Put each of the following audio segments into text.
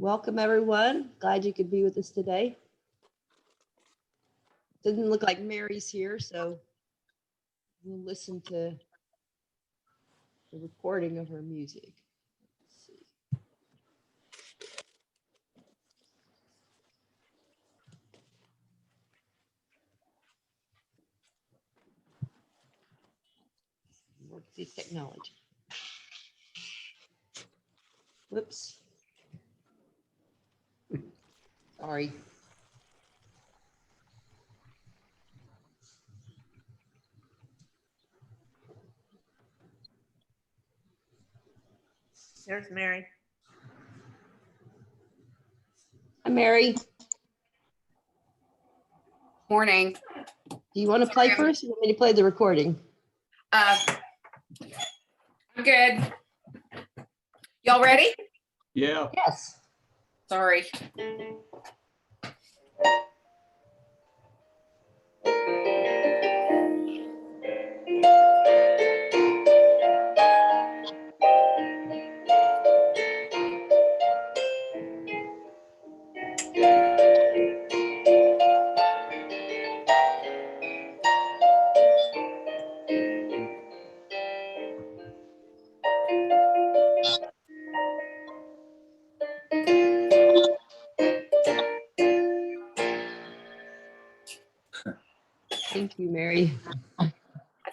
Welcome, everyone. Glad you could be with us today. Doesn't look like Mary's here, so we'll listen to the recording of her music. Let's see. Work the technology. Whoops. Sorry. There's Mary. Hi, Mary. Morning. Do you want to play first? Or you want me to play the recording? I'm good. Y'all ready? Yeah. Yes. Sorry. Thank you, Mary. I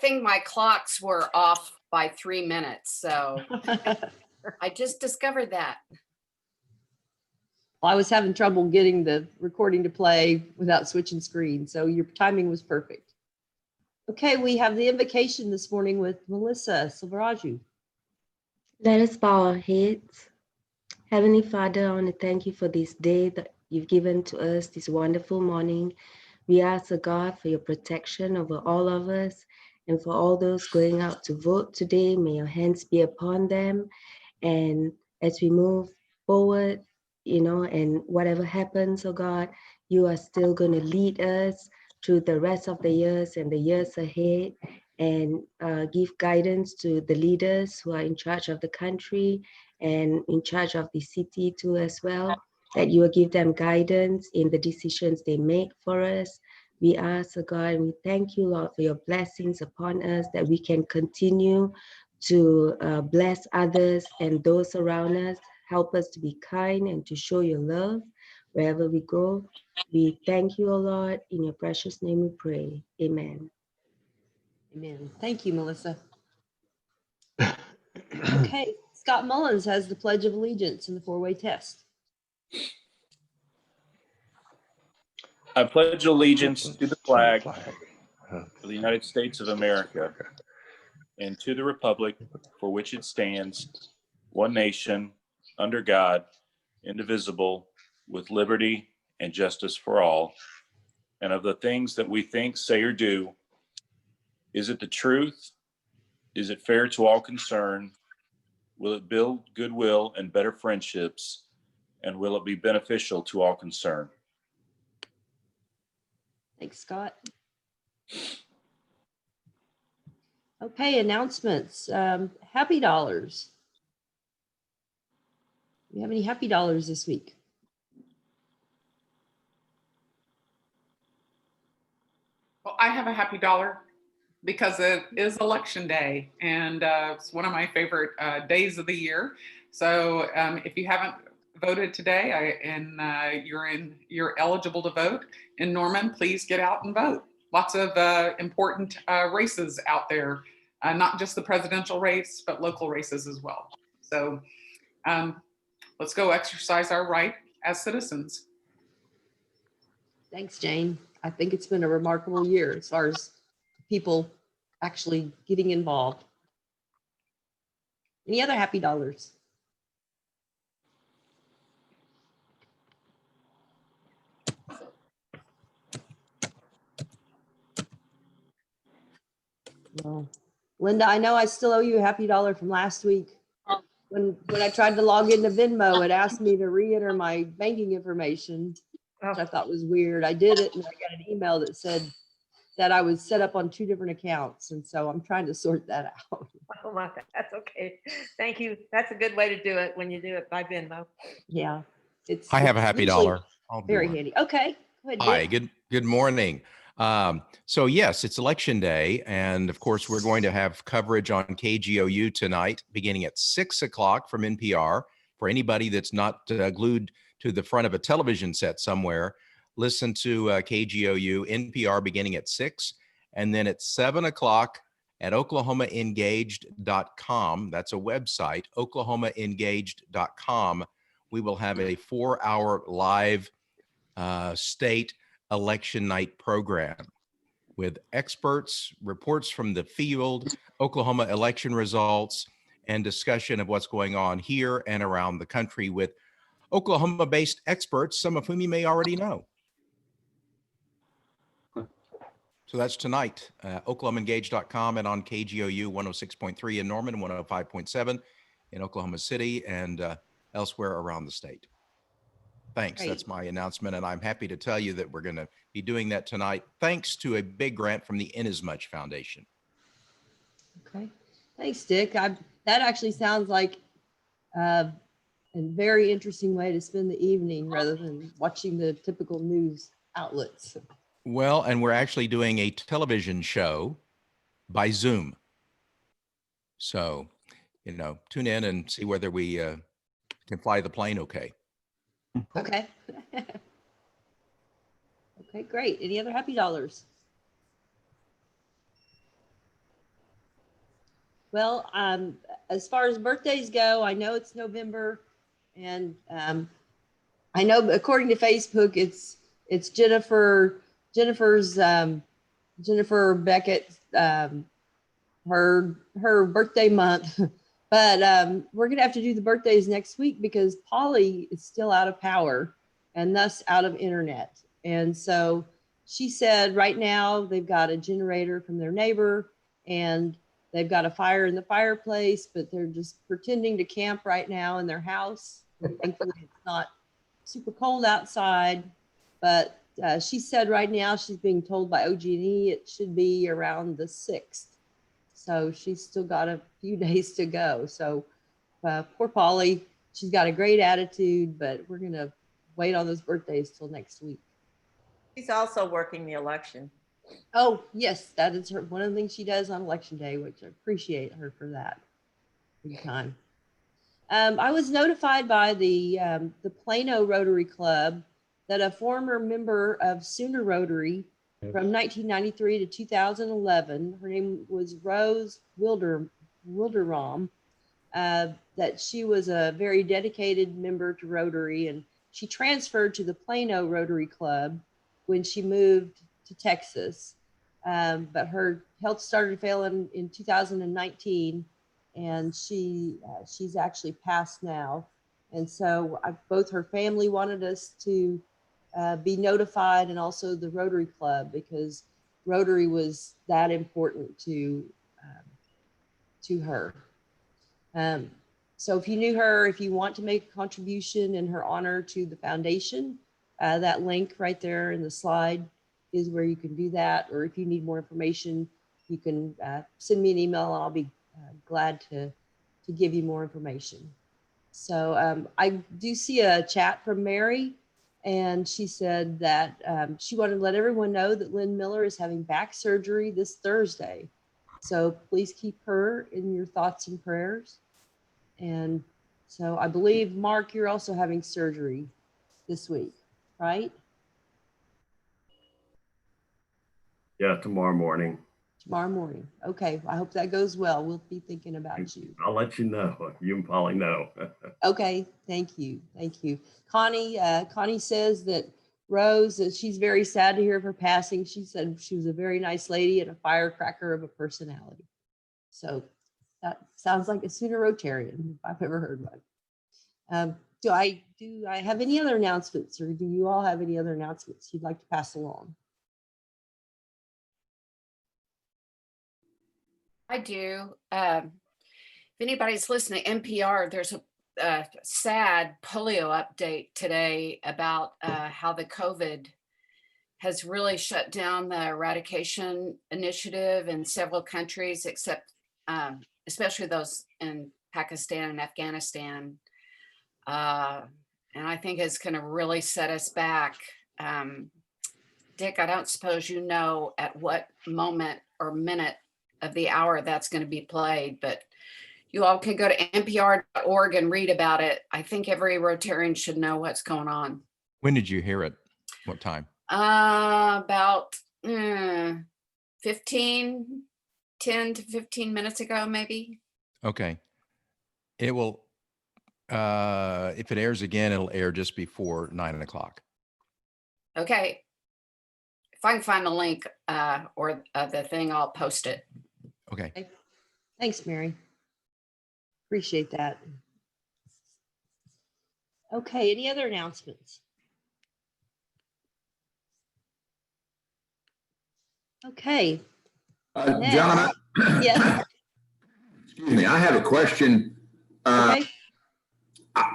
think my clocks were off by 3 minutes, so I just discovered that. Well, I was having trouble getting the recording to play without switching screens, so your timing was perfect. Okay, we have the invocation this morning with Melissa Silveraju. Let us bow our heads. Heavenly Father, I want to thank you for this day that you've given to us, this wonderful morning. We ask, God, for your protection over all of us and for all those going out to vote today. May your hands be upon them. And as we move forward, and whatever happens, God, you are still going to lead us through the rest of the years and the years ahead, and give guidance to the leaders who are in charge of the country and in charge of the city too as well, that you will give them guidance in the decisions they make for us. We ask, God, and we thank you, Lord, for your blessings upon us, that we can continue to bless others and those around us. Help us to be kind and to show your love wherever we go. We thank you, O Lord. In your precious name we pray. Amen. Amen. Thank you, Melissa. Okay, Scott Mullins has the Pledge of Allegiance in the four-way test. I pledge allegiance to the flag of the United States of America and to the republic for which it stands, one nation, under God, indivisible, with liberty and justice for all. And of the things that we think, say, or do, is it the truth? Is it fair to all concerned? Will it build goodwill and better friendships? And will it be beneficial to all concerned? Thanks, Scott. Okay, announcements. Happy dollars. Do we have any happy dollars this week? Well, I have a happy dollar because it is election day, and it's one of my favorite days of the year. So if you haven't voted today you're eligible to vote in Norman, please get out and vote. Lots of important races out there, not just the presidential race, but local races as well. So let's go exercise our right as citizens. Thanks, Jane. I think it's been a remarkable year as far as people actually getting involved. Any other happy dollars? No. Linda, I know I still owe you a happy dollar from last week. When I tried to log into Venmo, it asked me to re-enter my banking information, which I thought was weird. I did it, and I got an email that said that I was set up on 2 different accounts, and so I'm trying to sort that out. Oh my, that's okay. Thank you. That's a good way to do it when you do it by Venmo. Yeah. It's I have a happy usually dollar. I'll do very one. handy. Okay. Go ahead, Hi, Dick. good morning. So yes, it's election day, and of course we're going to have coverage on KGOU tonight, beginning at 6 o'clock from NPR. For anybody that's not glued to the front of a television set somewhere, listen to KGOU NPR beginning at 6, and then at 7 o'clock at OklahomaEngaged.com. That's a website, OklahomaEngaged.com. We will have a 4-hour live state election night program with experts, reports from the field, Oklahoma election results, and discussion of what's going on here and around the country with Oklahoma-based experts, some of whom you may already know. So that's tonight, OklahomaEngage.com and on KGOU 106.3 in Norman, 105.7 in Oklahoma City, and elsewhere around the state. Thanks. Great. That's my announcement. And I'm happy to tell you that we're going to be doing that tonight, thanks to a big grant from the Inasmuch Foundation. Okay. Thanks, Dick. That actually sounds like a very interesting way to spend the evening rather than watching the typical news outlets. Well, and we're actually doing a television show by Zoom. So, tune in and see whether we can fly the plane okay. Okay. Okay, great. Any other happy dollars? Well, as far as birthdays go, I know it's November, and I know according to Facebook, it's Jennifer Beckett, her birthday month. But we're gonna have to do the birthdays next week because Polly is still out of power and thus out of internet. And so she said right now they've got a generator from their neighbor and they've got a fire in the fireplace, but they're just pretending to camp right now in their house. Thankfully, it's not super cold outside, but she said right now she's being told by OG&E it should be around the 6th. So she's still got a few days to go. So poor Polly, she's got a great attitude, but we're going to wait on those birthdays till next week. She's also working the election. Oh, yes, that is her. One of the things she does on election day, which I appreciate her for that. Big time. I was notified by the Plano Rotary Club that a former member of Sooner Rotary from 1993 to 2011, her name was Rose Wilderbaum, that she was a very dedicated member to Rotary, and she transferred to the Plano Rotary Club when she moved to Texas. But her health started failing in 2019, and she's actually passed now. And so both her family wanted us to be notified, and also the Rotary Club, because Rotary was that important to her. So if you knew her, if you want to make a contribution in her honor to the foundation, that link right there in the slide is where you can do that. Or if you need more information, you can send me an email and I'll be glad to give you more information. So I do see a chat from Mary, and she said that she wanted to let everyone know that Lynn Miller is having back surgery this Thursday. So please keep her in your thoughts and prayers. And so I believe, Mark, you're also having surgery this week, right? Yeah, tomorrow morning. Tomorrow morning. Okay, I hope that goes well. We'll be thinking about you. I'll let you know. You and Polly know. Okay, thank you. Thank you. Connie says that Rose, that she's very sad to hear of her passing. She said she was a very nice lady and a firecracker of a personality. So that sounds like a Sooner Rotarian, if I've ever heard one. Do I have any other announcements, or do you all have any other announcements you'd like to pass along? I do. If anybody's listening to NPR, there's a sad polio update today about how the COVID has really shut down the eradication initiative in several countries, except especially those in Pakistan and Afghanistan. And I think it's going to really set us back. Dick, I don't suppose you know at what moment or minute of the hour that's going to be played, but you all can go to npr.org and read about it. I think every Rotarian should know what's going on. When did you hear it? What time? About 10 to 15 minutes ago, maybe. Okay. It will, if it airs again, it'll air just before 9 o'clock. Okay. If I can find the link or the thing, I'll post it. Okay. Thanks, Mary. Appreciate that. Okay, any other announcements? Okay. Next. Gentlemen, Yes. excuse me, I have a question Okay.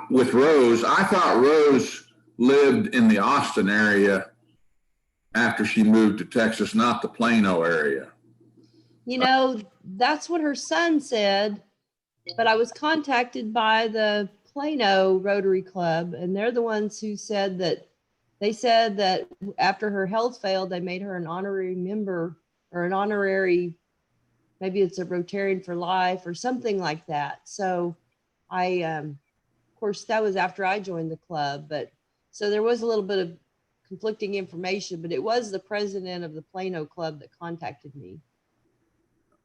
with Rose. I thought Rose lived in the Austin area after she moved to Texas, not the Plano area. You know, that's what her son said, but I was contacted by the Plano Rotary Club, and they're the ones who said that after her health failed, they made her an honorary member or an honorary, maybe it's a Rotarian for life or something like that. So of course, that was after I joined the club, but so there was a little bit of conflicting information, but it was the president of the Plano Club that contacted me.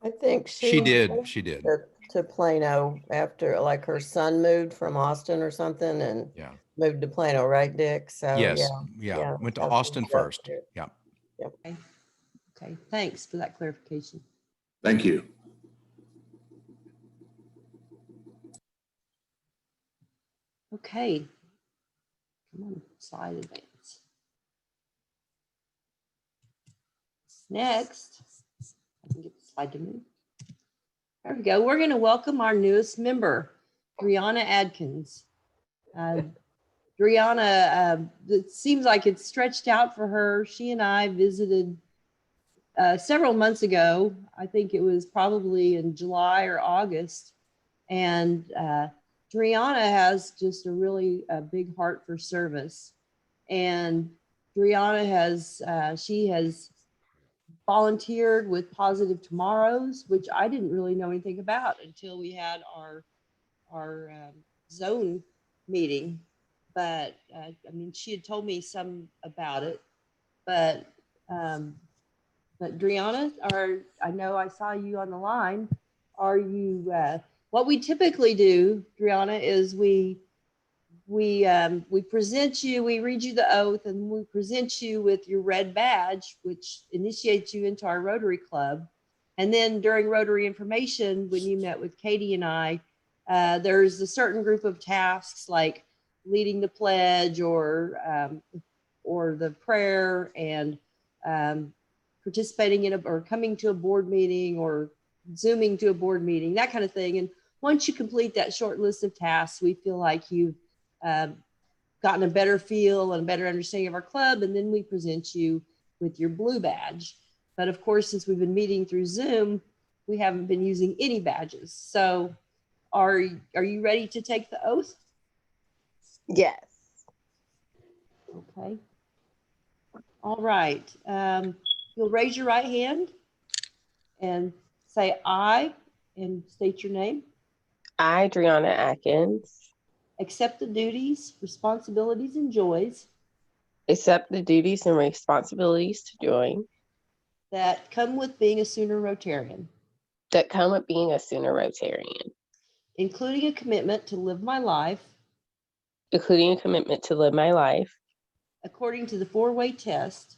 I think She did. moved She did. to Plano after, like, her son moved from Austin or something and Yeah. moved to Plano, right, Dick? So Yes. yeah. Yeah. Went to that's Austin what she first. said. Yeah. Okay, thanks for that clarification. Thank you. Okay. Come on, slide advance. Next, I can get the slide to move. There we go. We're going to welcome our newest member, Brianna Adkins. Brianna, it seems like it's stretched out for her. She and I visited several months ago. I think it was probably in July or August. And Brianna has just a really big heart for service. And Brianna she has volunteered with Positive Tomorrows, which I didn't really know anything about until we had our zone meeting. But I mean, she had told me some about it. But Brianna, I know I saw you on the line. Are you? What we typically do, Brianna, is we present you, we read you the oath, and we present you with your red badge, which initiates you into our Rotary Club. And then during Rotary information, when you met with Katie and I, there's a certain group of tasks like leading the pledge or the prayer and participating in or coming to a board meeting or Zooming to a board meeting, that kind of thing. And once you complete that short list of tasks, we feel like you've gotten a better feel and a better understanding of our club, and then we present you with your blue badge. But of course, since we've been meeting through Zoom, we haven't been using any badges. So are you ready to take the oath? Yes. Okay. All right. You'll raise your right hand and say "I" and state your name. I, Adriana Atkins, Accept the duties, responsibilities, and joys accept the duties and responsibilities to join that come with being a Sooner Rotarian, that come with being a Sooner Rotarian, including a commitment to live my life including a commitment to live my life according to the four-way test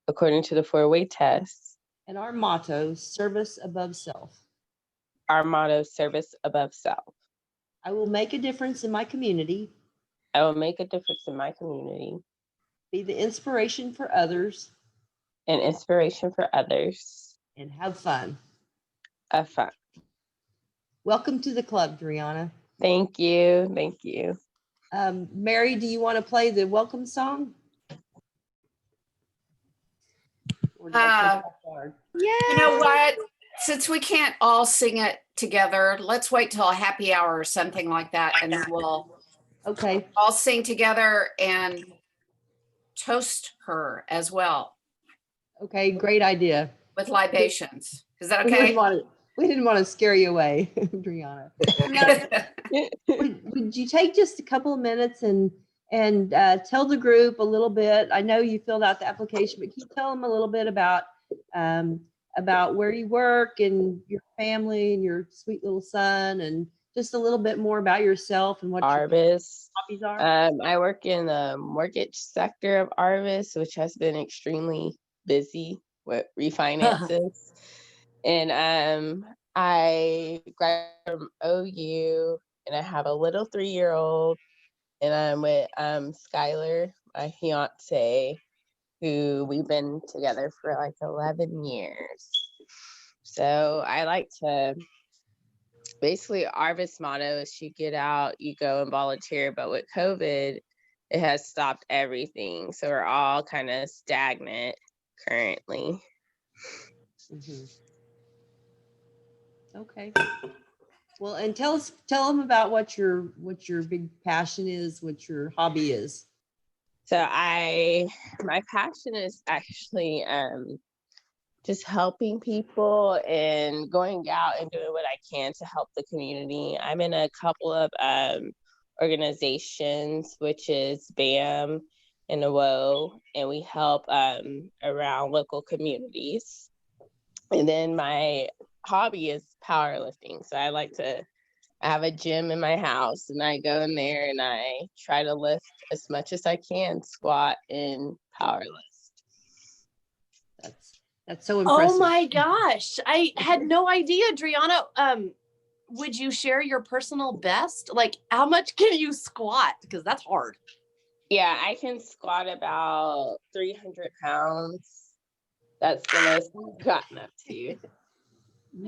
according to the four-way test, and our motto, service above self. our motto, service above self. I will make a difference in my community, I will make a difference in my community, be the inspiration for others, an inspiration for others, and have fun. have fun. Welcome to the club, Driana. Thank you. Thank you. Mary, do you want to play the welcome song? Or did I take that card? You know what? Since we can't all sing it together, let's wait till a happy hour or something like that, and then we'll Okay. All sing together and toast her as well Okay. Great idea. with libations. Is that We didn't okay? want to, we didn't want to scare you away, Brianna. Now, would you take just a couple of minutes and tell the group a little bit? I know you filled out the application, but can you tell them a little bit about where you work and your family and your sweet little son, and just a little bit more about yourself and what your Arvis. hobbies are? I work in the mortgage sector of Arvis, which has been extremely busy with refinances. And I graduated from OU, and I have a little 3-year-old, and I'm with Skylar, my fiance, who we've been together for like 11 years. So I like to, basically Arvis motto is you get out, you go and volunteer, but with COVID, it has stopped everything. So we're all kind of stagnant currently. Mhm. Okay. Well, and tell them about what your big passion is, what your hobby is. So my passion is actually just helping people and going out and doing what I can to help the community. I'm in a couple of organizations, which is BAM and AWO, and we help around local communities. And then my hobby is powerlifting. So I have a gym in my house, and I go in there and I try to lift as much as I can, squat and power lift. That's so impressive. Oh my gosh. I had no idea, Driana. Would you share your personal best? Like, how much can you squat? Because that's hard. Yeah, I can squat about 300 pounds. That's the most I've gotten up to.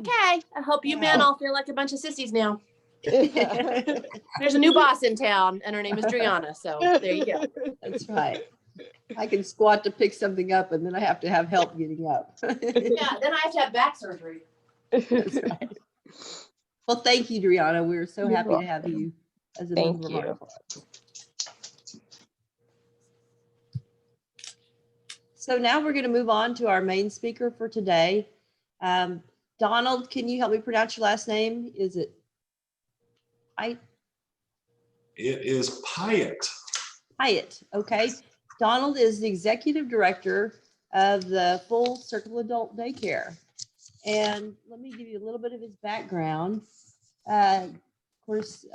Okay. I hope you men all feel like a bunch of sissies now. There's a new boss in town, and her name is Driana. So there you go. That's right. I can squat to pick something up, and then I have to have help getting up. Yeah, then I have to have back surgery. That's right. Well, thank you, Driana. We're so happy to have you as a member of our club. So now we're going to move on to our main speaker for today. Donald, can you help me pronounce your last name? Is it It is Pyatt. Pyatt. Okay. Donald is the executive director of the Full Circle Adult Daycare. And let me give you a little bit of his background. Of course,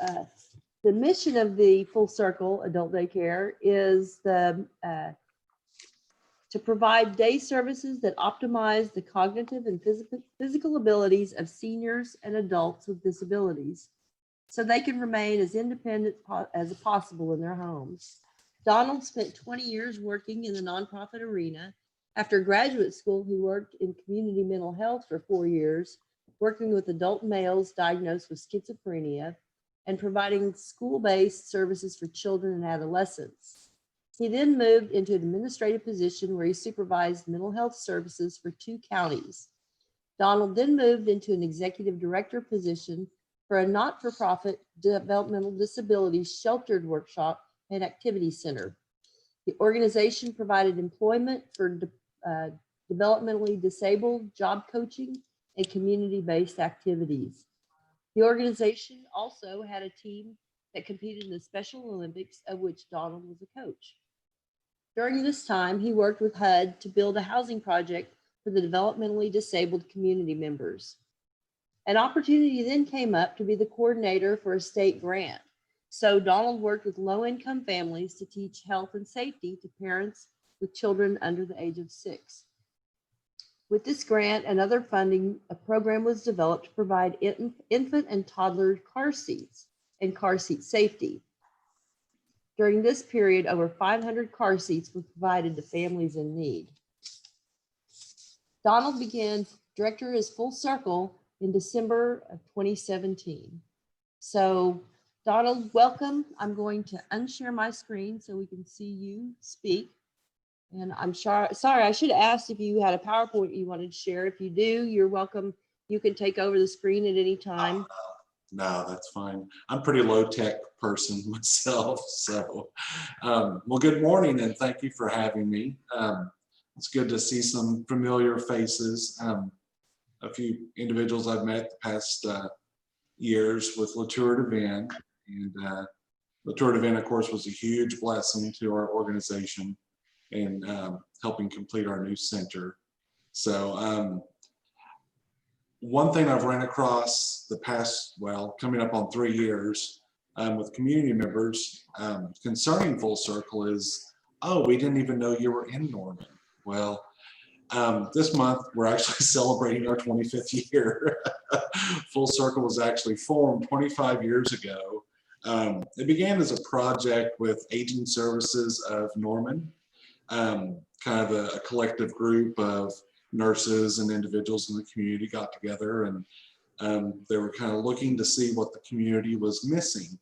the mission of the Full Circle Adult Daycare is to provide day services that optimize the cognitive and physical abilities of seniors and adults with disabilities, so they can remain as independent as possible in their homes. Donald spent 20 years working in the nonprofit arena. After graduate school, he worked in community mental health for 4 years, working with adult males diagnosed with schizophrenia and providing school-based services for children and adolescents. He then moved into an administrative position where he supervised mental health services for 2 counties. Donald then moved into an executive director position for a not-for-profit developmental disabilities sheltered workshop and activity center. The organization provided employment for developmentally disabled, job coaching, and community-based activities. The organization also had a team that competed in the Special Olympics, of which Donald was a coach. During this time, he worked with HUD to build a housing project for the developmentally disabled community members. An opportunity then came up to be the coordinator for a state grant. So Donald worked with low-income families to teach health and safety to parents with children under the age of 6. With this grant and other funding, a program was developed to provide infant and toddler car seats and car seat safety. During this period, over 500 car seats were provided to families in need. Donald began director as Full Circle in December of 2017. So Donald, welcome. I'm going to unshare my screen so we can see you speak. And I'm sorry, I should have asked if you had a PowerPoint you wanted to share. If you do, you're welcome. You can take over the screen at any time. No, that's fine. I'm a pretty low tech person myself. So, well, good morning and thank you for having me. It's good to see some familiar faces. A few individuals I've met the past years with Latour Devin. And Latour Devin, of course, was a huge blessing to our organization in helping complete our new center. So, one thing I've ran across the past, well, coming up on 3 years with community members concerning Full Circle is, oh, we didn't even know you were in Norman. Well, this month we're actually celebrating our 25th year. Full Circle was actually formed 25 years ago. It began as a project with Aging Services of Norman, kind of a collective group of nurses and individuals in the community got together, and they were kind of looking to see what the community was missing.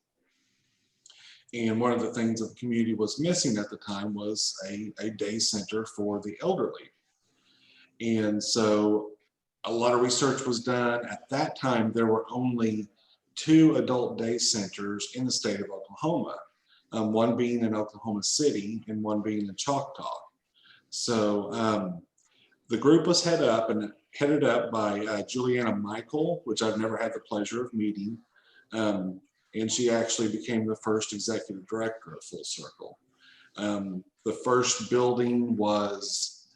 And one of the things that the community was missing at the time was a day center for the elderly. And so a lot of research was done. At that time, there were only 2 adult day centers in the state of Oklahoma, one being in Oklahoma City and one being in Choctaw. So the group was headed up by Juliana Michael, which I've never had the pleasure of meeting. And she actually became the first executive director of Full Circle. The first building was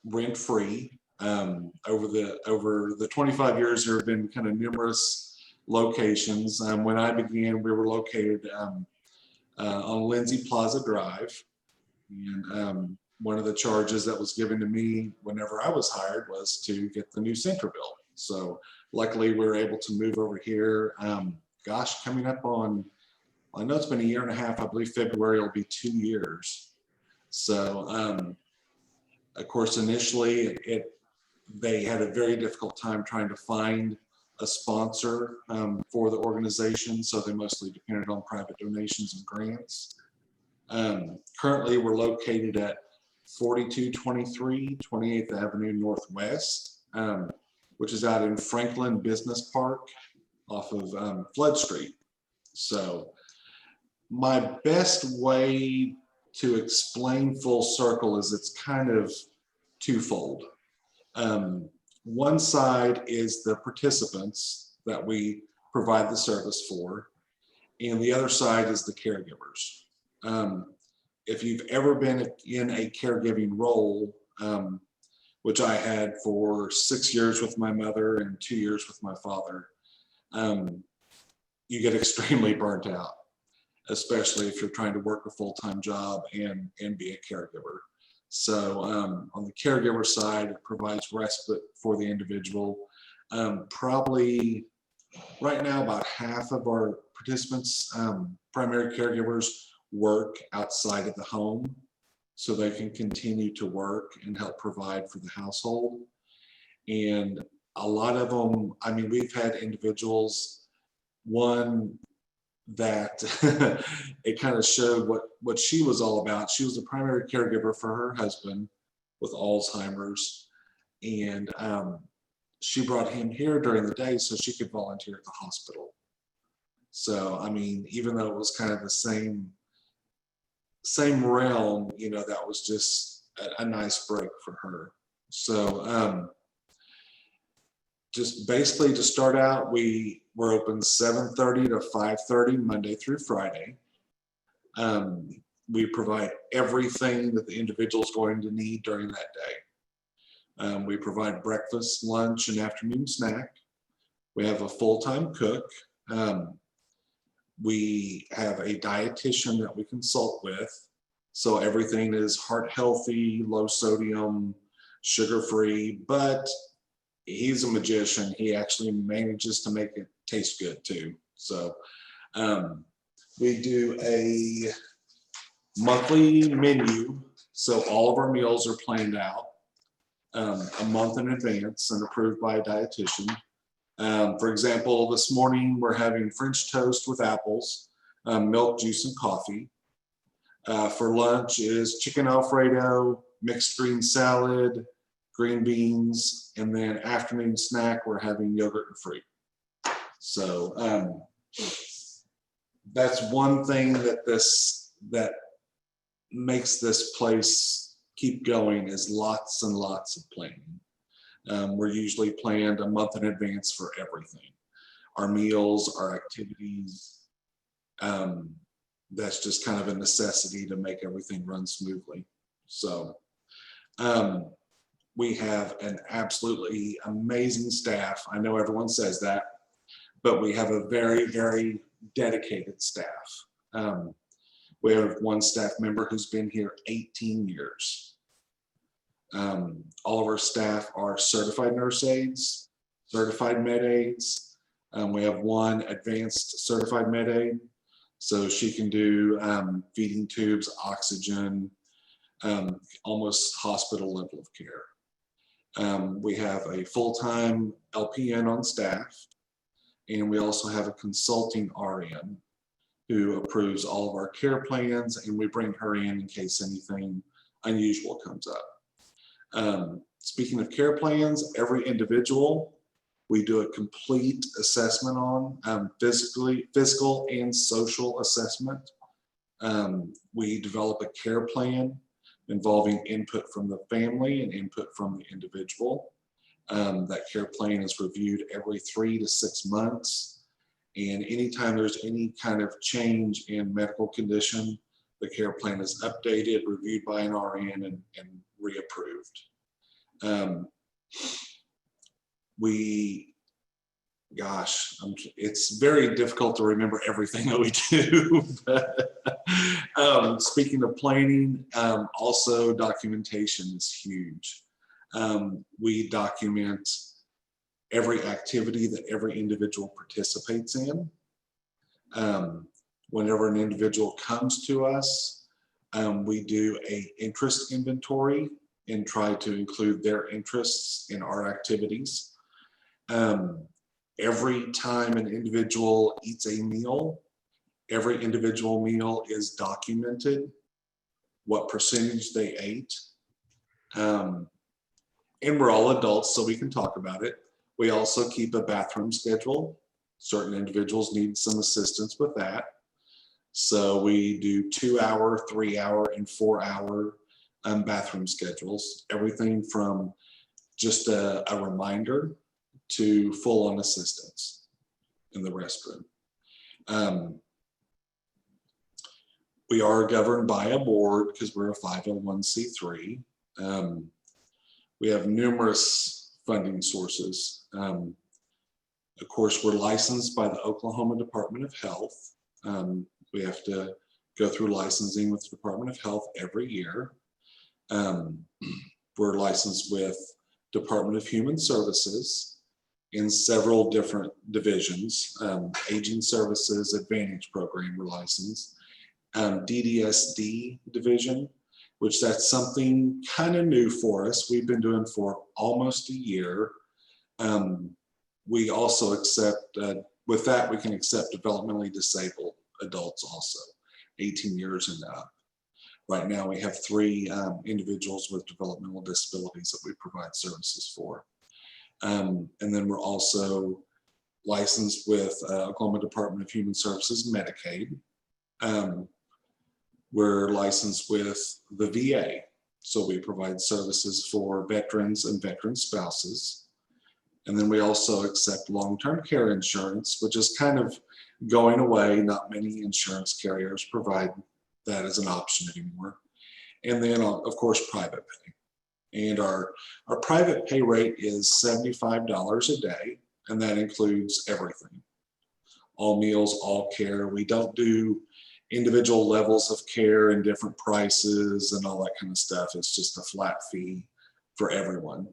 rent-free. Over the 25 years, there have been kind of numerous locations. When I began, we were located on Lindsay Plaza Drive. And one of the charges that was given to me whenever I was hired was to get the new center built. So luckily we were able to move over here. Gosh, coming up on, I know it's been 1.5 years, I believe February will be 2 years. So of course, initially they had a very difficult time trying to find a sponsor for the organization. So they mostly depended on private donations and grants. Currently we're located at 4223 28th Avenue Northwest, which is out in Franklin Business Park off of Flood Street. So my best way to explain Full Circle is it's kind of twofold. One side is the participants that we provide the service for, and the other side is the caregivers. If you've ever been in a caregiving role, which I had for 6 years with my mother and 2 years with my father, you get extremely burnt out, especially if you're trying to work a full-time job and be a caregiver. So on the caregiver side, it provides respite for the individual. Probably right now, about half of our participants, primary caregivers, work outside of the home so they can continue to work and help provide for the household. And a lot of them, I mean, we've had individuals, one that it kind of showed what she was all about. She was a primary caregiver for her husband with Alzheimer's, and she brought him here during the day so she could volunteer at the hospital. So, I mean, even though it was kind of the same realm, you know, that was just a nice break for her. So just basically to start out, we're open 7:30 to 5:30 Monday through Friday. We provide everything that the individual is going to need during that day. We provide breakfast, lunch, and afternoon snack. We have a full-time cook. We have a dietitian that we consult with. So everything is heart healthy, low sodium, sugar-free, but he's a magician. He actually manages to make it taste good too. So we do a monthly menu. So all of our meals are planned out a month in advance and approved by a dietitian. For example, this morning we're having French toast with apples, milk, juice, and coffee. For lunch is chicken Alfredo, mixed green salad, green beans, and then afternoon snack, we're having yogurt and fruit. So that's one thing that makes this place keep going, is lots and lots of planning. We're usually planned a month in advance for everything. Our meals, our activities. That's just kind of a necessity to make everything run smoothly. So we have an absolutely amazing staff. I know everyone says that, but we have a very, very dedicated staff. We have one staff member who's been here 18 years. All of our staff are certified nurse aides, certified med aides. We have one advanced certified med aide, so she can do feeding tubes, oxygen, almost hospital level of care. We have a full-time LPN on staff, and we also have a consulting RN who approves all of our care plans, and we bring her in case anything unusual comes up. Speaking of care plans, every individual we do a complete assessment on, physical and social assessment. We develop a care plan involving input from the family and input from the individual. That care plan is reviewed every 3 to 6 months. And anytime there's any kind of change in medical condition, the care plan is updated, reviewed by an RN, and reapproved. It's very difficult to remember everything that we do. But, speaking of planning, also documentation is huge. We document every activity that every individual participates in. Whenever an individual comes to us, we do an interest inventory and try to include their interests in our activities. Every time an individual eats a meal, every individual meal is documented, what percentage they ate. And we're all adults, so we can talk about it. We also keep a bathroom schedule. Certain individuals need some assistance with that. So we do 2-hour, 3-hour, and 4-hour bathroom schedules. Everything from just a reminder to full-on assistance in the restroom. We are governed by a board because we're a 501c3. We have numerous funding sources. Of course, we're licensed by the Oklahoma Department of Health. We have to go through licensing with the Department of Health every year. We're licensed with Department of Human Services in several different divisions. Aging Services Advantage Program, we're licensed. DDSD division, which that's something kind of new for us. We've been doing for almost a year. We also accept, with that, we can accept developmentally disabled adults also, 18 years and up. Right now, we have 3 individuals with developmental disabilities that we provide services for. And then we're also licensed with Oklahoma Department of Human Services Medicaid. We're licensed with the VA, so we provide services for veterans and veteran spouses. And then we also accept long-term care insurance, which is kind of going away. Not many insurance carriers provide that as an option anymore. And then, of course, private pay. And our private pay rate is $75 a day, and that includes everything. All meals, all care. We don't do individual levels of care and different prices and all that kind of stuff. It's just a flat fee for everyone.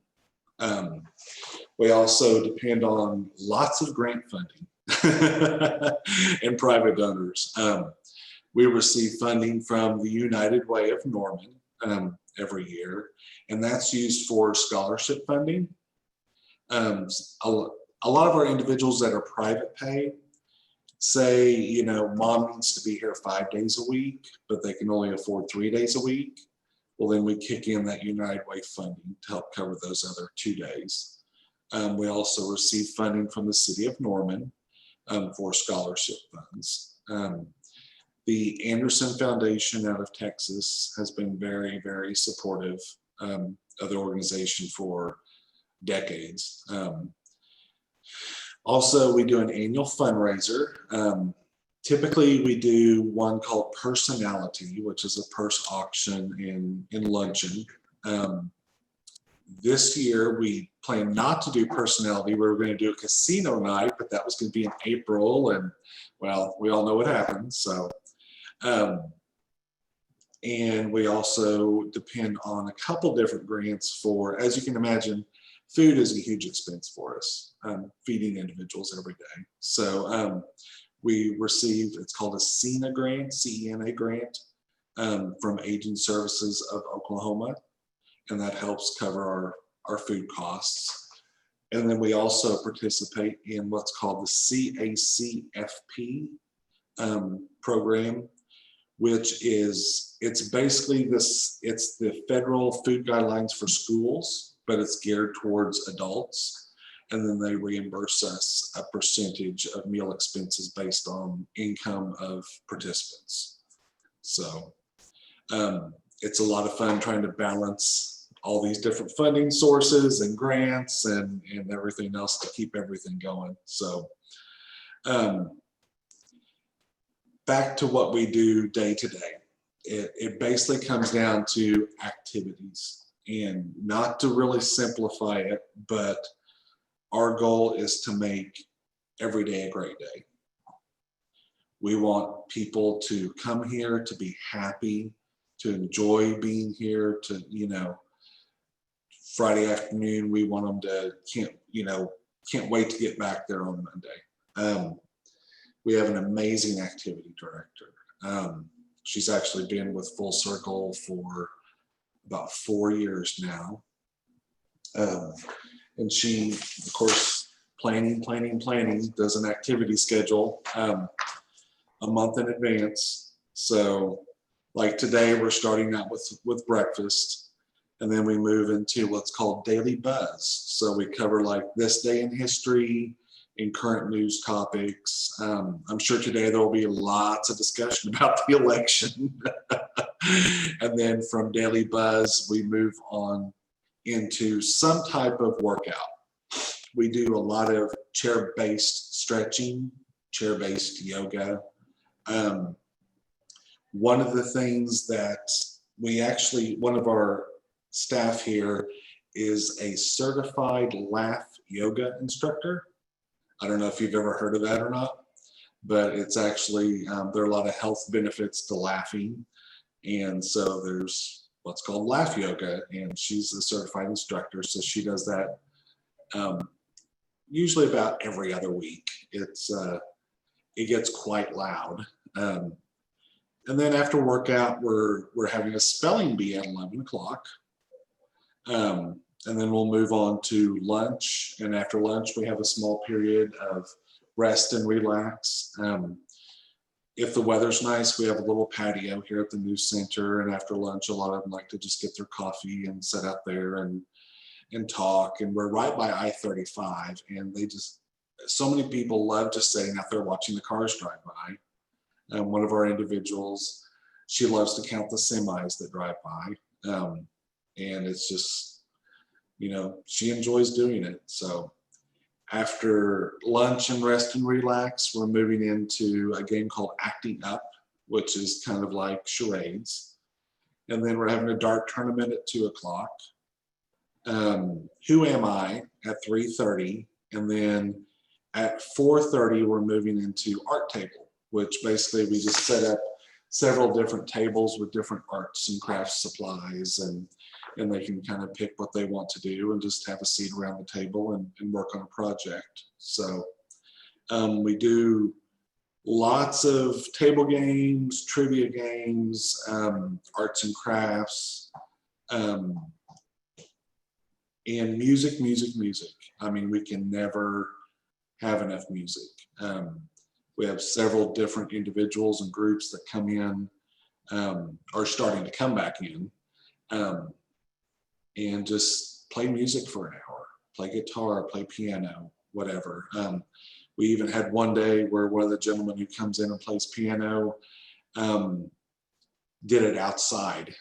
We also depend on lots of grant funding and private donors. We receive funding from the United Way of Norman every year, and that's used for scholarship funding. A lot of our individuals that are private pay say, you know, mom needs to be here 5 days a week, but they can only afford 3 days a week. Well, then we kick in that United Way funding to help cover those other 2 days. We also receive funding from the city of Norman, for scholarship funds. The Anderson Foundation out of Texas has been very, very supportive of the organization for decades. Also, we do an annual fundraiser. Typically, we do one called Personality, which is a purse auction and luncheon. This year, we plan not to do Personality. We were going to do a casino night, but that was going to be in April, and well, we all know what happened. So, and we also depend on a couple different grants for, as you can imagine, food is a huge expense for us, feeding individuals every day. So we received, it's called a CENA grant, C-E-N-A grant, from Aging Services of Oklahoma, and that helps cover our food costs. And then we also participate in what's called the CACFP program, which is, it's basically this, it's the federal food guidelines for schools, but it's geared towards adults. And then they reimburse us a percentage of meal expenses based on income of participants. So it's a lot of fun trying to balance all these different funding sources and grants and everything else to keep everything going. So back to what we do day to day. It basically comes down to activities, and not to really simplify it, but our goal is to make every day a great day. We want people to come here to be happy, to enjoy being here, to, you know, Friday afternoon, we want them to can't wait to get back there on Monday. We have an amazing activity director. She's actually been with Full Circle for about 4 years now. And she, of course, planning, does an activity schedule a month in advance. So like today, we're starting out with breakfast, and then we move into what's called Daily Buzz. So we cover like this day in history and current news topics. I'm sure today there will be lots of discussion about the election. And then from Daily Buzz, we move on into some type of workout. We do a lot of chair-based stretching, chair-based yoga. One of the things that one of our staff here is a certified laugh yoga instructor. I don't know if you've ever heard of that or not, but it's actually, there are a lot of health benefits to laughing. And so there's what's called laugh yoga, and she's a certified instructor. So she does that usually about every other week. It gets quite loud. And then after workout, we're having a spelling bee at 11 o'clock. And then we'll move on to lunch. And after lunch, we have a small period of rest and relax. If the weather's nice, we have a little patio here at the news center. And after lunch, a lot of them like to just get their coffee and sit out there and talk. And we're right by I-35. And so many people love just sitting out there watching the cars drive by. And one of our individuals, she loves to count the semis that drive by. And it's just, you know, she enjoys doing it. So after lunch and rest and relax, we're moving into a game called Acting Up, which is kind of like charades. And then we're having a dart tournament at 2 o'clock. Who Am I at 3:30. And then at 4:30, we're moving into Art Table, which basically we just set up several different tables with different arts and crafts supplies, and they can kind of pick what they want to do and just have a seat around the table and work on a project. So we do lots of table games, trivia games, arts and crafts, and music. I mean, we can never have enough music. We have several different individuals and groups that come in, are starting to come back in, and just play music for an hour, play guitar, play piano, whatever. We even had one day where one of the gentlemen who comes in and plays piano did it outside.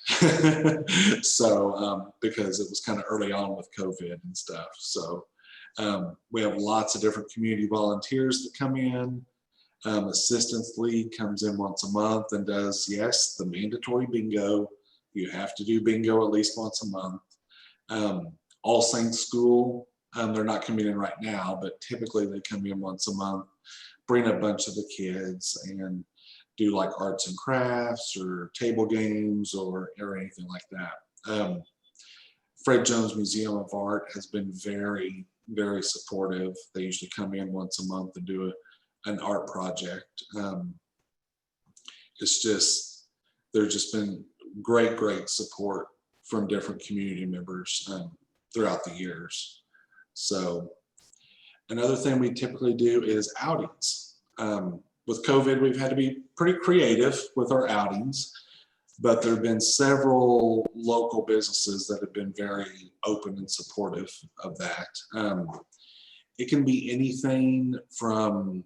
So, because it was kind of early on with COVID and stuff. So we have lots of different community volunteers that come in. Assistance League comes in once a month and does, yes, the mandatory bingo. You have to do bingo at least once a month. All Saints School, they're not coming in right now, but typically they come in once a month, bring a bunch of the kids and do like arts and crafts or table games or anything like that. Fred Jones Museum of Art has been very, very supportive. They usually come in once a month and do an art project. It's just, there's just been great support from different community members throughout the years. So another thing we typically do is outings. With COVID, we've had to be pretty creative with our outings, but there have been several local businesses that have been very open and supportive of that. It can be anything from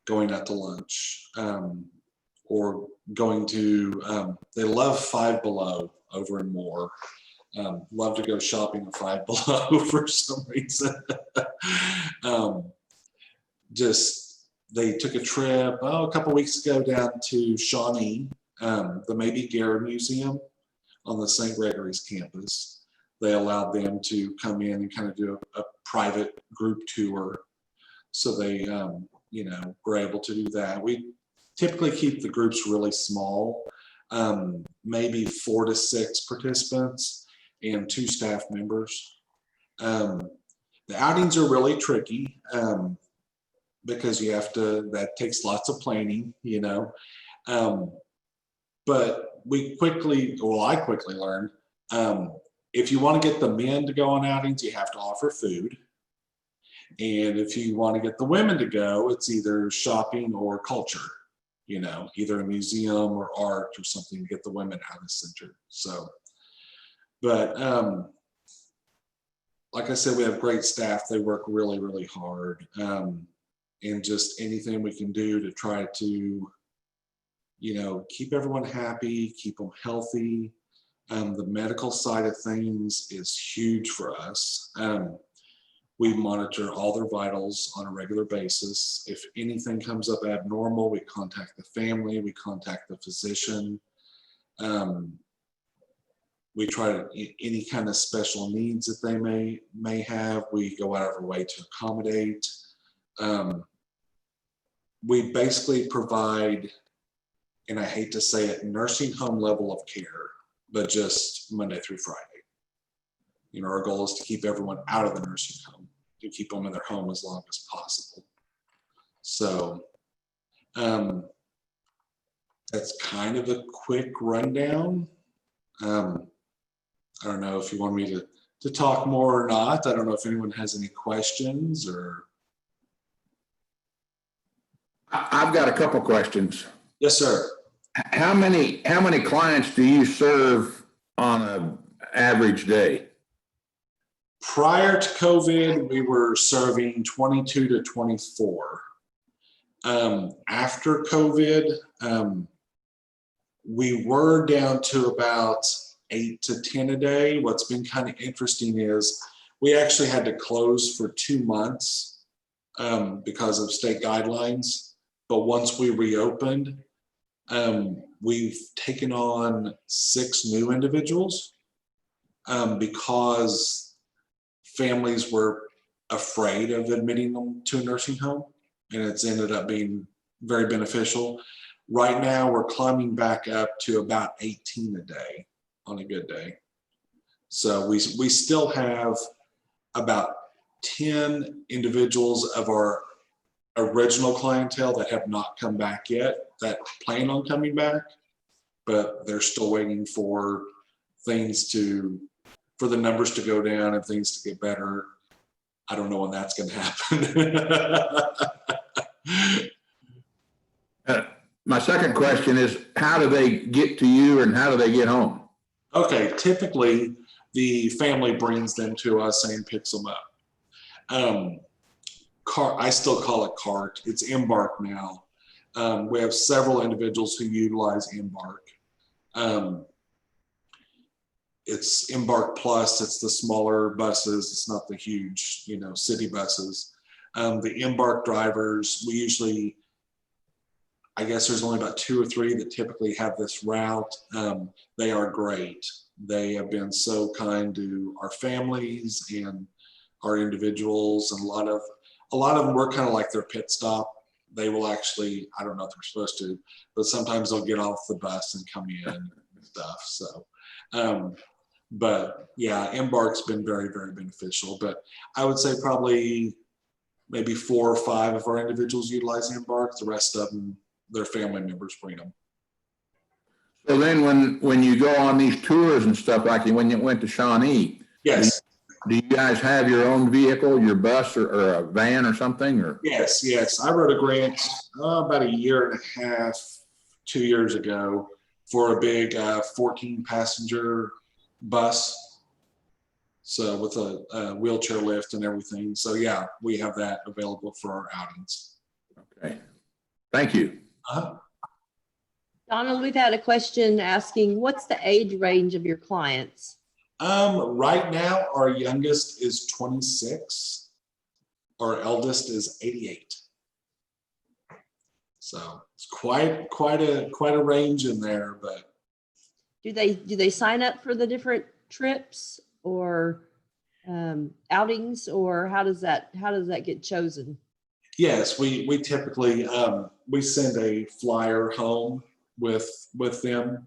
going out to lunch or going to, they love Five Below over in Moore. Love to go shopping at Five Below for some reason. They took a trip a couple weeks ago down to Shawnee, the Maybe Garrett Museum on the St. Gregory's campus. They allowed them to come in and kind of do a private group tour. So they, were able to do that. We typically keep the groups really small, maybe 4 to 6 participants and 2 staff members. The outings are really tricky. Because that takes lots of planning, but I quickly learned, if you want to get the men to go on outings, you have to offer food. And if you want to get the women to go, it's either shopping or culture, either a museum or art or something to get the women out of the center. So, but like I said, we have great staff. They work really, really hard. And just anything we can do to try to, keep everyone happy, keep them healthy. The medical side of things is huge for us. We monitor all their vitals on a regular basis. If anything comes up abnormal, we contact the family, we contact the physician. We try to, any kind of special needs that they may have, we go out of our way to accommodate. We basically provide, and I hate to say it, nursing home level of care, but just Monday through Friday. Our goal is to keep everyone out of the nursing home, to keep them in their home as long as possible. So that's kind of a quick rundown. I don't know if you want me to talk more or not. I don't know if anyone has any questions or. I've got a couple questions. Yes, sir. How many clients do you serve on an average day? Prior to COVID, we were serving 22 to 24. After COVID, we were down to about 8 to 10 a day. What's been kind of interesting is we actually had to close for 2 months because of state guidelines. But once we reopened, we've taken on 6 new individuals because families were afraid of admitting them to a nursing home, and it's ended up being very beneficial. Right now, we're climbing back up to about 18 a day on a good day. So we still have about 10 individuals of our original clientele that have not come back yet, that plan on coming back, but they're still waiting for for the numbers to go down and things to get better. I don't know when that's going to happen. My second question is, how do they get to you and how do they get home? Okay, typically the family brings them to us and picks them up. cart. I still call it cart. It's Embark now. We have several individuals who utilize Embark. It's Embark Plus. It's the smaller buses. It's not the huge, city buses. The Embark drivers, we usually, I guess there's only about 2 or 3 that typically have this route. They are great. They have been so kind to our families and our individuals, and a lot of them, we're kind of like their pit stop. They will actually, I don't know if they're supposed to, but sometimes they'll get off the bus and come in and stuff. So, but yeah, Embark's been very, very beneficial. But I would say probably maybe 4 or 5 of our individuals utilize Embark. The rest of them, their family members bring them. So then when you go on these tours and stuff, like when you went to Shawnee, yes, do you guys have your own vehicle, your bus or a van or something? Or Yes. I wrote a grant about 1.5 years, 2 years ago for a big 14-passenger bus. So with a wheelchair lift and everything. So yeah, we have that available for our outings. Okay, thank you. Donald, we've had a question asking, what's the age range of your clients? Right now, our youngest is 26. Our eldest is 88. So it's quite a range in there. But do they sign up for the different trips or outings, or how does that get chosen? yes, we typically we send a flyer home with them,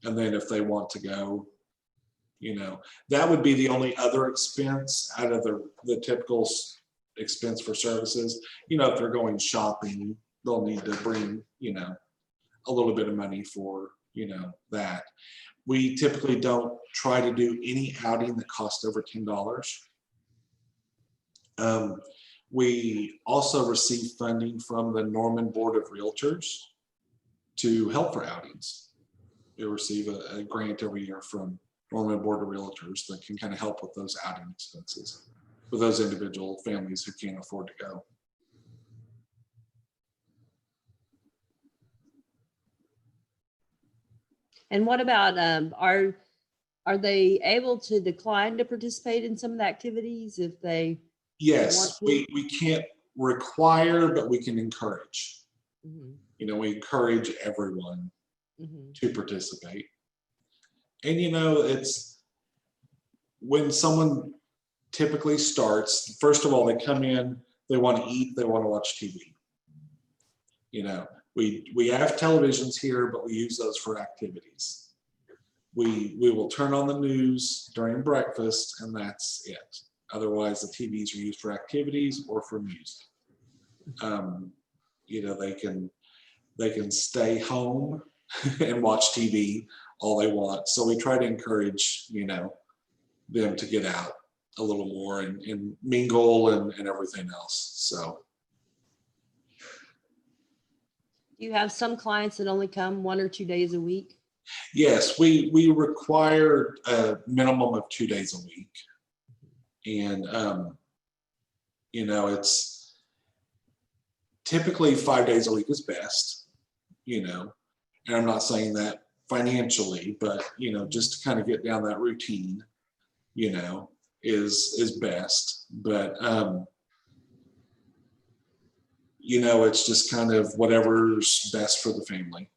and then if they want to go, that would be the only other expense out of the typical expense for services. If they're going shopping, they'll need to bring a little bit of money for that. We typically don't try to do any outing that costs over $10. We also receive funding from the Norman Board of Realtors to help for outings. We receive a grant every year from Norman Board of Realtors that can kind of help with those outing expenses for those individual families who can't afford to go. And what about are they able to decline to participate in some of the activities if they Yes, we can't require, but we can encourage. We encourage everyone to participate. And it's when someone typically starts, first of all, they come in, they want to eat, they want to watch TV. We have televisions here, but we use those for activities. We will turn on the news during breakfast, and that's it. Otherwise, the TVs are used for activities or for music. They can stay home and watch TV all they want. So we try to encourage, them to get out a little more and mingle and everything else. So. Do you have some clients that only come 1 or 2 days a week? Yes, we require a minimum of 2 days a week. And, it's typically 5 days a week is best, and I'm not saying that financially, but, just to kind of get down that routine, is best. But, it's just kind of whatever's best for the family,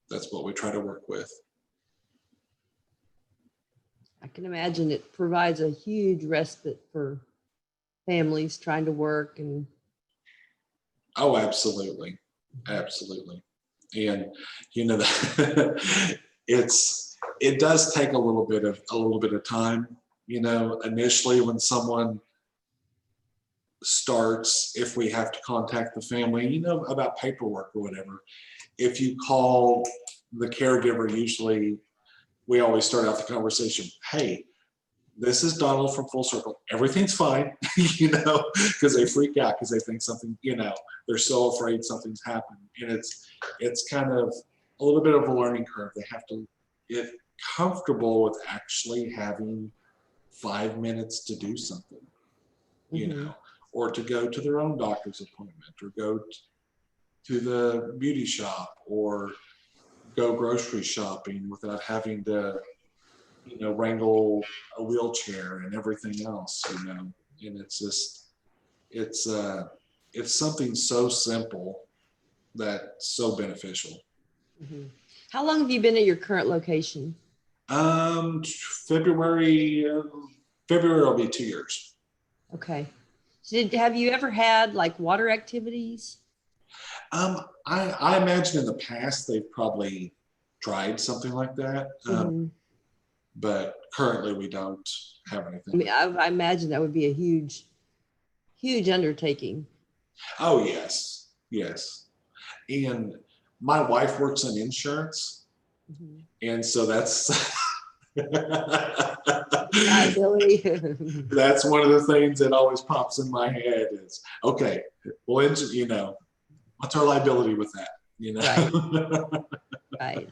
That's what we try to work with. I can imagine it provides a huge respite for families trying to work and. Oh, absolutely. Absolutely. And, it does take a little bit of time, initially when someone starts, if we have to contact the family, about paperwork or whatever. If you call the caregiver, usually we always start out the conversation, hey, this is Donald from Full Circle. Everything's fine, because they freak out because they think something, they're so afraid something's happened. And it's kind of a little bit of a learning curve. They have to get comfortable with actually having 5 minutes to do something. you know, or to go to their own doctor's appointment, or go to the beauty shop, or go grocery shopping without having to, you know, wrangle a wheelchair and everything else, you know. And it's just, it's something so simple that's so beneficial. How long have you been at your current location? February will be 2 years. Okay. Have you ever had like water activities? I imagine in the past they've probably tried something like that, but currently we don't have anything. I mean, I imagine that would be a huge undertaking. Oh yes, yes. And my wife works in insurance, and so that's liability. That's one of the things that always pops in my head is, okay, well, you know, what's our liability with that? You know, right. Right.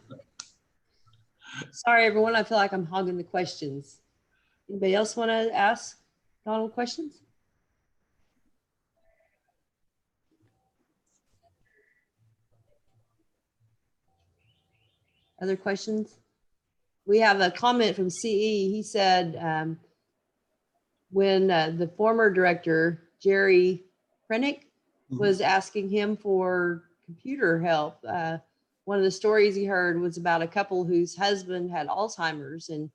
Sorry, everyone. I feel like I'm hogging the questions. Anybody else want to ask Donald questions? Other questions? We have a comment from CE. He said when the former director, Jerry Prenick, was asking him for computer help, one of the stories he heard was about a couple whose husband had Alzheimer's. And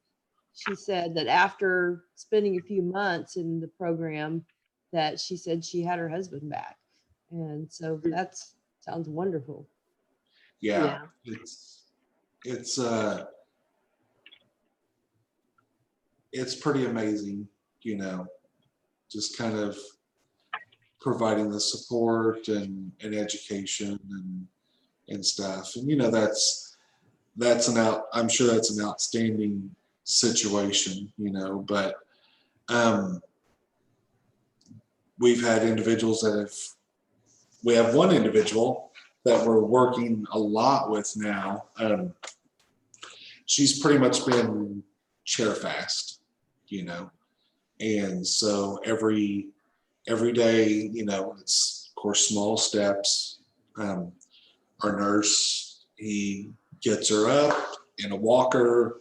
she said that after spending a few months in the program, that she said she had her husband back. And so that sounds wonderful. Yeah. It's pretty amazing, you know, just kind of providing the support and education and stuff. And, you know, I'm sure that's an outstanding situation, you know, but we've had individuals we have one individual that we're working a lot with now. She's pretty much been chair fast, you know, and so every day, you know, it's of course small steps. Our nurse, he gets her up in a walker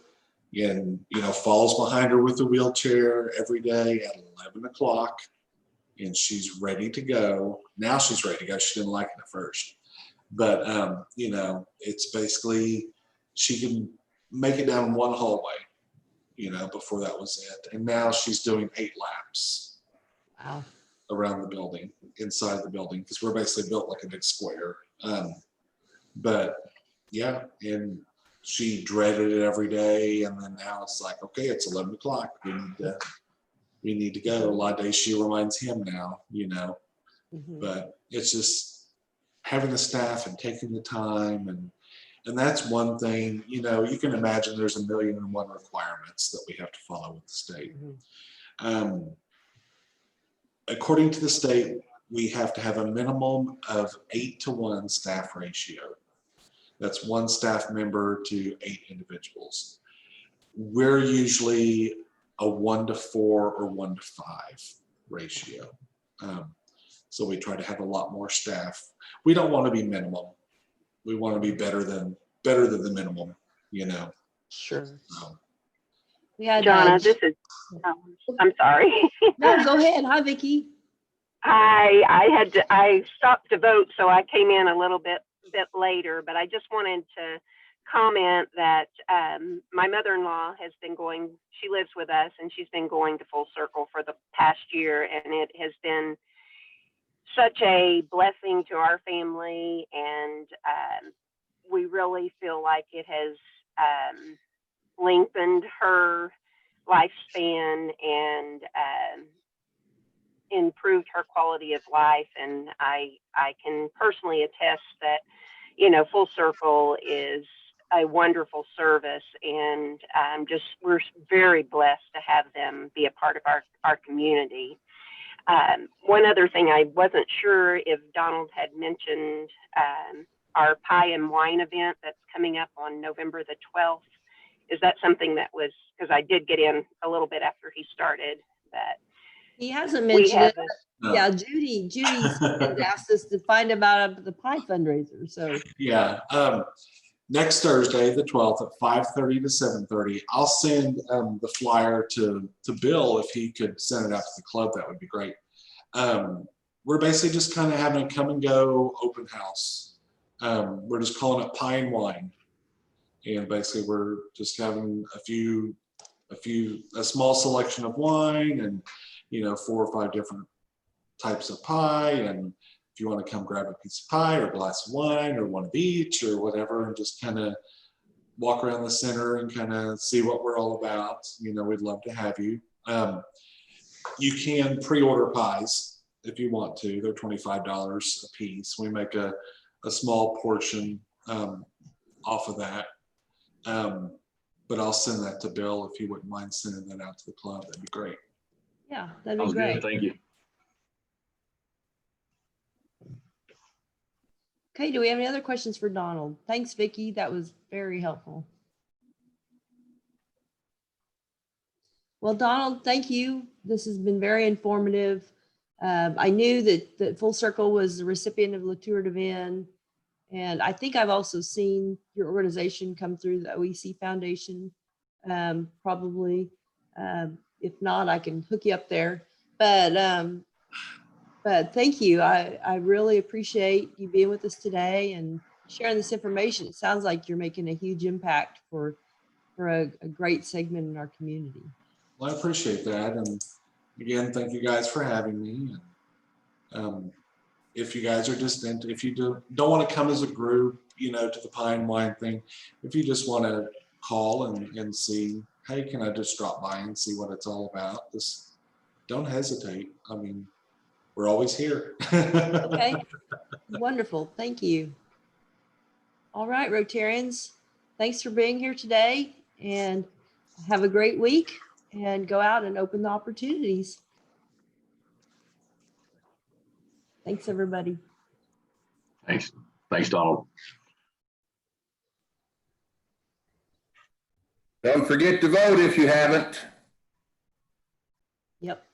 and, you know, falls behind her with a wheelchair every day at 11 o'clock, and she's ready to go. Now she's ready to go. She didn't like it at first, but you know, it's basically she can make it down one hallway, you know, before that was it. And now she's doing 8 laps. Wow. Around the building, inside the building, because we're basically built like a big square. But yeah, and she dreaded it every day, and then now it's like, okay, it's 11 o'clock. We need to go. A lot of days she reminds him now, you know. But it's just having the staff and taking the time, and that's one thing, you know. You can imagine there's 1,000,001 requirements that we have to follow with the state. According to the state, we have to have a minimum of 8-to-1 staff ratio. That's 1 staff member to 8 individuals. We're usually a 1-to-4 or 1-to-5 ratio. So we try to have a lot more staff. We don't want to be minimum. We want to be better than the minimum, you know. Sure. Yeah, Jonna, this is, I'm sorry. No, go ahead. Hi, Vicki. I stopped to vote, so I came in a little bit later, but I just wanted to comment that my mother-in-law has been going, she lives with us, and she's been going to Full Circle for the past year, and it has been such a blessing to our family, and we really feel like it has lengthened her lifespan and improved her quality of life. And I can personally attest that, you know, Full Circle is a wonderful service, and we're very blessed to have them be a part of our community. One other thing, I wasn't sure if Donald had mentioned our pie and wine event that's coming up on November the 12th. Is that something that was, because I did get in a little bit after he started, but He hasn't We mentioned it. haven't. No. Yeah, Judy's asked us to find about the pie fundraiser. So Yeah. Next Thursday, the 12th at 5:30 to 7:30, I'll send the flyer to Bill. If he could send it out to the club, that would be great. We're basically just kind of having a come and go open house. We're just calling it Pie and Wine. And basically we're just having a small selection of wine and, 4 or 5 different types of pie. And if you want to come grab a piece of pie or a glass of wine or one of each or whatever, and just kind of walk around the center and kind of see what we're all about, we'd love to have you. You can pre-order pies if you want to. They're $25 a piece. We make a small portion off of that. But I'll send that to Bill if you wouldn't mind sending that out to the club. That'd be great. yeah, that'd be Sounds great. good. Thank you. Okay, do we have any other questions for Donald? Thanks, Vicki. That was very helpful. Well, Donald, thank you. This has been very informative. I knew that Full Circle was the recipient of La Tour de Vin, and I think I've also seen your organization come through the OEC Foundation, probably. If not, I can hook you up there. But thank you. I really appreciate you being with us today and sharing this information. It sounds like you're making a huge impact for a great segment in our community. Well, I appreciate that. And again, thank you guys for having me. If you guys are if you don't want to come as a group, to the Pie and Wine thing, if you just want to call and see, hey, can I just drop by and see what it's all about? Just don't hesitate. I mean, we're always here. Okay, wonderful. Thank you. All right, Rotarians, thanks for being here today and have a great week and go out and open the opportunities. Thanks, everybody. Thanks. Thanks, Donald. Don't forget to vote if you haven't. Yep.